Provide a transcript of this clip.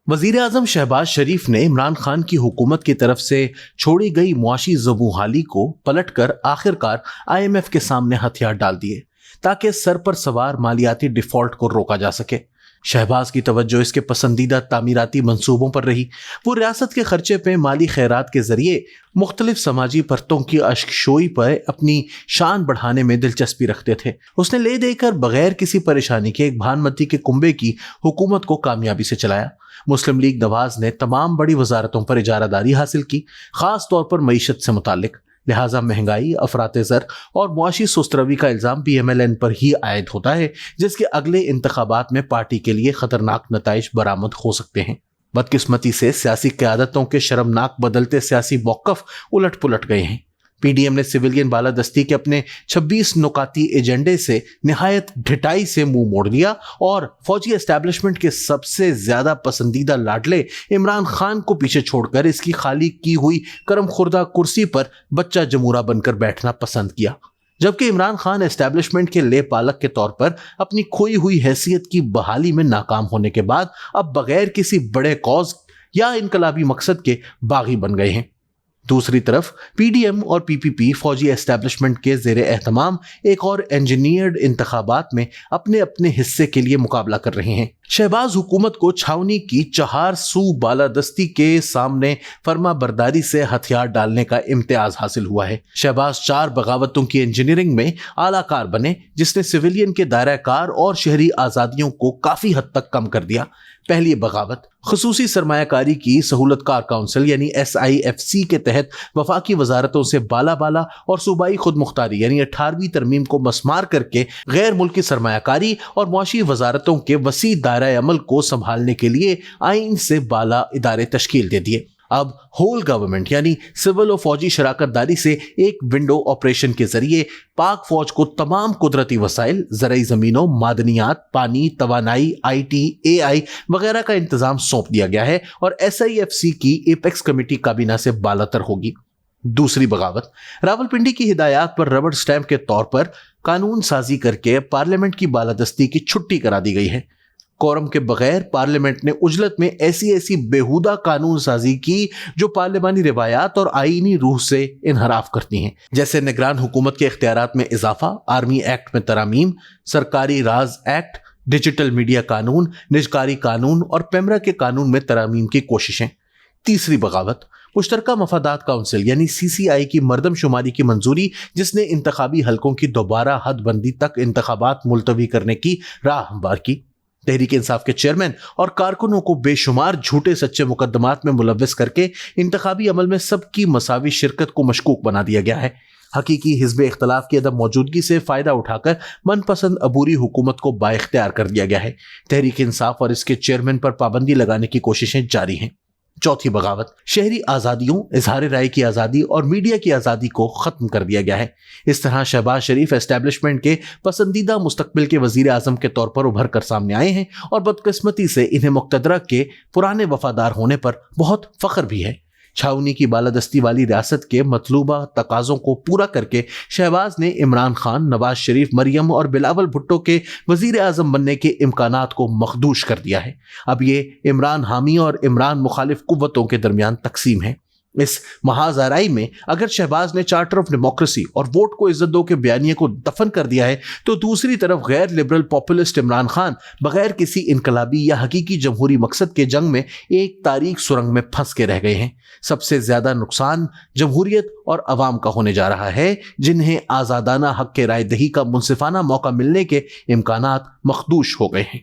وزیر اعظم شہباز شریف نے عمران خان کی حکومت کی طرف سے چھوڑی گئی معاشی زبوں کو پلٹ کر آخرکار IMF کے سامنے ہتھیار ڈال دیے تاکہ سر پر سوار مالیاتی ڈیفالٹ کو روکا جا سکے۔ شہباز کی توجہ اس کے پسندیدہ تعمیراتی منصوبوں پر رہی۔ وہ ریاست کے خرچے پہ مالی خیرات کے ذریعے مختلف سماجی پرتوں کی اشکشوئی پر اپنی شان بڑھانے میں دلچسپی رکھتے تھے۔ اس نے لے دے کر بغیر کسی پریشانی کے ایک بھانمتی کے کنبے کی حکومت کو کامیابی سے چلایا۔ مسلم لیگ نواز نے تمام بڑی وزارتوں پر اجارہ داری حاصل کی، خاص طور پر معیشت سے متعلق، لہٰذا مہنگائی، افراط زر اور معاشی سست روی کا الزام PMLN پر ہی عائد ہوتا ہے، جس کے اگلے انتخابات میں پارٹی کے لیے خطرناک نتائج برآمد ہو سکتے ہیں۔ بدقسمتی سے سیاسی قیادتوں کے شرمناک بدلتے سیاسی موقف الٹ پلٹ گئے ہیں۔ PDM نے سویلین بالادستی کے اپنے 26 نکاتی ایجنڈے سے نہایت ڈھٹائی سے منہ موڑ لیا اور فوجی اسٹیبلشمنٹ کے سب سے زیادہ پسندیدہ لاڈلے عمران خان کو پیچھے چھوڑ کر اس کی خالی کی ہوئی کرم خوردہ کرسی پر بچہ جمورہ بن کر بیٹھنا پسند کیا، جبکہ عمران خان اسٹیبلشمنٹ کے لے پالک کے طور پر اپنی کھوئی ہوئی حیثیت کی بحالی میں ناکام ہونے کے بعد اب بغیر کسی بڑے کاز یا انقلابی مقصد کے باغی بن گئے ہیں۔ دوسری طرف PDM اور PPP فوجی اسٹیبلشمنٹ کے زیر اہتمام ایک اور انجینئرڈ انتخابات میں اپنے اپنے حصے کے لیے مقابلہ کر رہے ہیں۔ شہباز حکومت کو چھاونی کی 4 سو بالادستی کے سامنے فرما برداری سے ہتھیار ڈالنے کا امتیاز حاصل ہوا ہے۔ شہباز 4 بغاوتوں کی انجینئرنگ میں اعلیٰ کار بنے، جس نے سویلین کے دائرہ کار اور شہری آزادیوں کو کافی حد تک کم کر دیا۔ پہلی بغاوت خصوصی سرمایہ کاری کی سہولت کار کونسل یعنی SIFC کے تحت وفاقی وزارتوں سے بالا اور صوبائی خود مختاری یعنی 18ویں ترمیم کو مسمار کر کے غیر ملکی سرمایہ کاری اور معاشی وزارتوں کے وسیع دائرہ عمل کو سنبھالنے کے لیے آئین سے بالا ادارے تشکیل دے دیے۔ اب ہول گورنمنٹ یعنی سول و فوجی شراکت داری سے ایک ونڈو آپریشن کے ذریعے پاک فوج کو تمام قدرتی وسائل، زرعی زمینوں، معدنیات، پانی، توانائی، IT، AI وغیرہ کا انتظام سونپ دیا گیا ہے اور SIFC کی ایپیکس کمیٹی کابینہ سے بالاتر ہوگی۔ دوسری بغاوت راولپنڈی کی ہدایات پر ربڑ سٹیمپ کے طور پر قانون سازی کر کے پارلیمنٹ کی بالادستی کی چھٹی کرا دی گئی ہے۔ کورم کے بغیر پارلیمنٹ نے عجلت میں ایسی بیہودہ قانون سازی کی جو پارلیمانی روایات اور آئینی روح سے انحراف کرتی ہیں، جیسے نگران حکومت کے اختیارات میں اضافہ، آرمی ایکٹ میں ترامیم، سرکاری راز ایکٹ، ڈیجیٹل میڈیا قانون، نجکاری قانون اور پیمرا کے قانون میں ترامیم کی کوششیں۔ تیسری بغاوت مشترکہ مفادات کونسل یعنی CCI کی مردم شماری کی منظوری، جس نے انتخابی حلقوں کی دوبارہ حد بندی تک انتخابات ملتوی کرنے کی راہ ہموار کی۔ تحریک انصاف کے چیئرمین اور کارکنوں کو بے شمار جھوٹے سچے مقدمات میں ملوث کر کے انتخابی عمل میں سب کی مساوی شرکت کو مشکوک بنا دیا گیا ہے۔ حقیقی حزب اختلاف کی عدم موجودگی سے فائدہ اٹھا کر من پسند عبوری حکومت کو بااختیار کر دیا گیا ہے۔ تحریک انصاف اور اس کے چیئرمین پر پابندی لگانے کی کوششیں جاری ہیں۔ چوتھی بغاوت شہری آزادیوں، اظہار رائے کی آزادی اور میڈیا کی آزادی کو ختم کر دیا گیا ہے۔ اس طرح شہباز شریف اسٹیبلشمنٹ کے پسندیدہ مستقبل کے وزیر اعظم کے طور پر ابھر کر سامنے آئے ہیں اور بدقسمتی سے انہیں مقتدرہ کے پرانے وفادار ہونے پر بہت فخر بھی ہے۔ چھاونی کی بالادستی والی ریاست کے مطلوبہ تقاضوں کو پورا کر کے شہباز نے عمران خان، نواز شریف، مریم اور بلاول بھٹو کے وزیر اعظم بننے کے امکانات کو مخدوش کر دیا ہے۔ اب یہ عمران حامی اور عمران مخالف قوتوں کے درمیان تقسیم ہے۔ اس محاذ آرائی میں اگر شہباز نے چارٹر آف ڈیموکریسی اور ووٹ کو عزت دو کے بیانیے کو دفن کر دیا ہے، تو دوسری طرف غیر لبرل پاپولسٹ عمران خان بغیر کسی انقلابی یا حقیقی جمہوری مقصد کے جنگ میں ایک تاریک سرنگ میں پھنس کے رہ گئے ہیں۔ سب سے زیادہ نقصان جمہوریت اور عوام کا ہونے جا رہا ہے، جنہیں آزادانہ حق کے رائے دہی کا منصفانہ موقع ملنے کے امکانات مخدوش ہو گئے ہیں۔